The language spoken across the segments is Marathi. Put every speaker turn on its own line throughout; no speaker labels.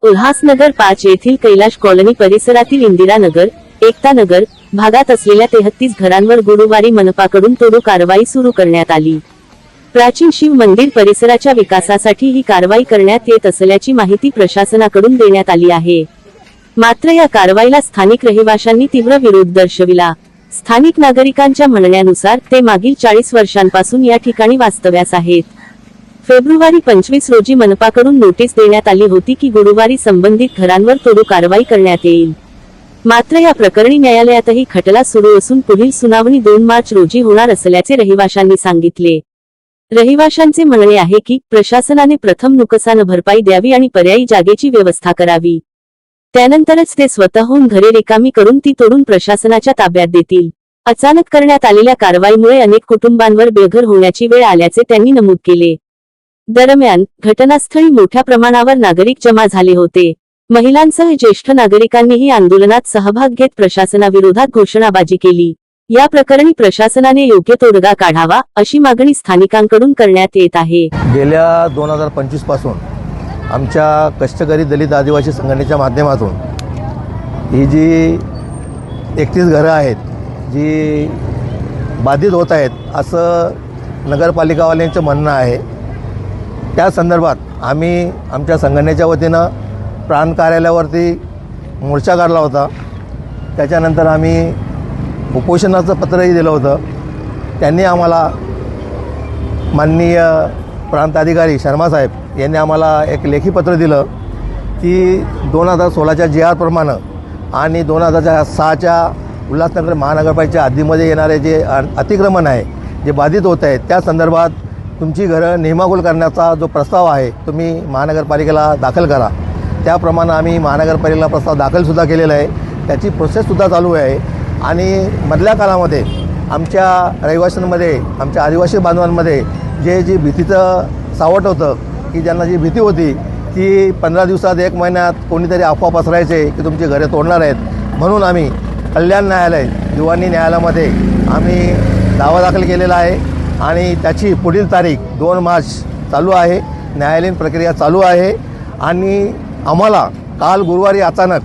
उल्हासनगर 5 येथील कैलाश कॉलनी परिसरातील इंदिरानगर, एकतानगर भागात असलेल्या 33 घरांवर गुरुवारी मनपाकडून तोडू कारवाई सुरू करण्यात आली। प्राचीन शिव मंदिर परिसराच्या विकासासाठी ही कारवाई करण्यात येत असल्याची माहिती प्रशासनाकडून देण्यात आली आहे। मात्र या कारवाईला स्थानिक रहिवाशांनी तीव्र विरोध दर्शविला। स्थानिक नागरिकांच्या म्हणण्यानुसार ते मागील 40 वर्षांपासून या ठिकाणी वास्तव्यास आहेत। फेब्रुवारी 25 रोजी मनपाकडून नोटीस देण्यात आली होती की गुरुवारी संबंधित घरांवर तोडू कारवाई करण्यात येईल। मात्र या प्रकरणी न्यायालयातही खटला सुरू असून पुढील सुनावणी 2 मार्च रोजी होणार असल्याचे रहिवाशांनी सांगितले। रहिवाशांचे म्हणणे आहे की प्रशासनाने प्रथम नुकसान भरपाई द्यावी आणि पर्यायी जागेची व्यवस्था करावी, त्यानंतरच ते स्वतःहून घरे रिकामी करून ती तोडून प्रशासनाच्या ताब्यात देतील। अचानक करण्यात आलेल्या कारवाईमुळे अनेक कुटुंबांवर बेघर होण्याची वेळ आल्याचे त्यांनी नमूद केले। दरम्यान घटनास्थळी मोठ्या प्रमाणावर नागरिक जमा झाले होते। महिलांसह ज्येष्ठ नागरिकांनीही आंदोलनात सहभाग घेत प्रशासनाविरोधात घोषणाबाजी केली। या प्रकरणी प्रशासनाने योग्य तोडगा काढावा अशी मागणी स्थानिकांकडून करण्यात येत आहे।
गेल्या 2025 पासून आमच्या कष्टकरी दलित आदिवासी संघटनेच्या माध्यमातून ही जी 31 घरं आहेत जी बाधित होत आहेत असं नगरपालिकावाल्यांचं म्हणणं आहे। त्या संदर्भात आम्ही आमच्या संघटनेच्या वतीनं प्रांत कार्यालयावरती मोर्चा काढला होता। त्याच्यानंतर आम्ही उपोषणाचं पत्रही दिलं होतं। त्यांनी आम्हाला माननीय प्रांत अधिकारी शर्मा साहेब यांनी आम्हाला एक लेखी पत्र दिलं की 2016च्या जी.आर. प्रमाणे आणि 2006च्या उल्हासनगर महानगरपालिकेच्या हद्दीमध्ये येणारे जे अतिक्रमण आहे जे बाधित होत आहेत त्या संदर्भात तुमची घरं नेमागोल करण्याचा जो प्रस्ताव आहे तुम्ही महानगरपालिकेला दाखल करा। त्याप्रमाणे आम्ही महानगरपालिकेला प्रस्ताव दाखलसुद्धा केलेला आहे, त्याची प्रोसेससुद्धा चालू आहे। आणि मधल्या काळामध्ये आमच्या रहिवाशांमध्ये आमच्या आदिवासी बांधवांमध्ये जी भीतीचं सावट होतं की ज्यांना जी भीती होती की 15 दिवसात 1 महिन्यात कोणीतरी अफवा पसरायचे की तुमची घरे तोडणार आहेत, म्हणून आम्ही कल्याण न्यायालय दिवाणी न्यायालयामध्ये आम्ही दावा दाखल केलेला आहे आणि त्याची पुढील तारीख 2 मार्च चालू आहे। न्यायालयीन प्रक्रिया चालू आहे आणि आम्हाला काल गुरुवारी अचानक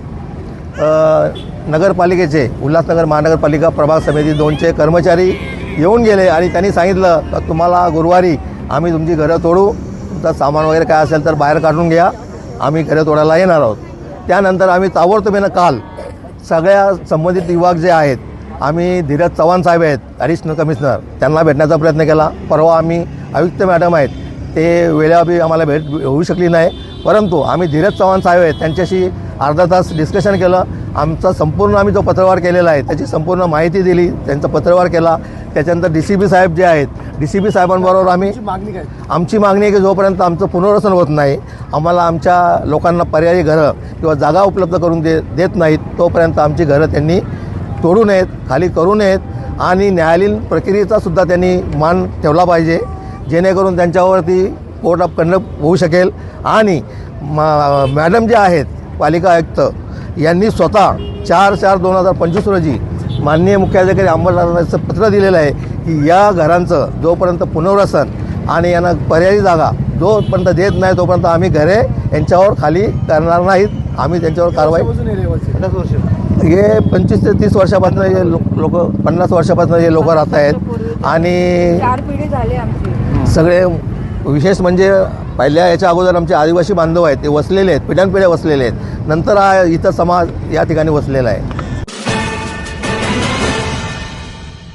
नगरपालिकेचे उल्हासनगर महानगरपालिका प्रभाग समिती 2चे कर्मचारी येऊन गेले आणि त्यांनी सांगितलं की तुम्हाला गुरुवारी आम्ही तुमची घरं तोडू, तुमचं सामान वगैरे काय असेल तर बाहेर काढून घ्या, आम्ही घरं तोडायला येणार आहोत। त्यानंतर आम्ही ताबडतोबीनं काल सगळ्या संबंधित विभाग जे आहेत आम्ही धीरज चव्हाण साहेब आहेत ॲडिशनल कमिशनर त्यांना भेटण्याचा प्रयत्न केला। परवा आम्ही आयुक्त मॅडम आहेत ते वेळेअभावी आम्हाला भेट होऊ शकली नाही, परंतु आम्ही धीरज चव्हाण साहेब आहेत त्यांच्याशी अर्धा तास डिस्कशन केलं। आमचा संपूर्ण आम्ही जो पत्रव्यवहार केलेला आहे त्याची संपूर्ण माहिती दिली, त्यांचा पत्रव्यवहार केला। त्याच्यानंतर DCP साहेब जे आहेत DCP साहेबांबरोबर आम्ही आमची मागणी आहे की जोपर्यंत आमचं पुनर्वसन होत नाही, आम्हाला आमच्या लोकांना पर्यायी घरं किंवा जागा उपलब्ध करून देत नाहीत तोपर्यंत आमची घरं त्यांनी तोडू नयेत, खाली करू नयेत आणि न्यायालयीन प्रक्रियेचा सुद्धा त्यांनी मान ठेवला पाहिजे, जेणेकरून त्यांच्यावरती कोर्ट ऑफ कंडक्ट होऊ शकेल। आणि मॅडम जे आहेत पालिका आयुक्त यांनी स्वतः 4/4/2025 रोजी माननीय मुख्याधिकारी अंमलदारांचं पत्र दिलेलं आहे की या घरांचं जोपर्यंत पुनर्वसन आणि यांना पर्यायी जागा जोपर्यंत देत नाही तोपर्यंत आम्ही घरे यांच्यावर खाली करणार नाहीत, आम्ही त्यांच्यावर कारवाई। हे 25 ते 30 वर्षापासून हे लोक 50 वर्षापासून हे लोक राहत आहेत आणि
4 पिढी झाले आमची।
सगळे विशेष म्हणजे पहिल्या याच्या अगोदर आमचे आदिवासी बांधव आहेत ते वसलेले आहेत, पिढ्यानपिढ्या वसलेले आहेत, नंतर हा इतर समाज या ठिकाणी वसलेला आहे।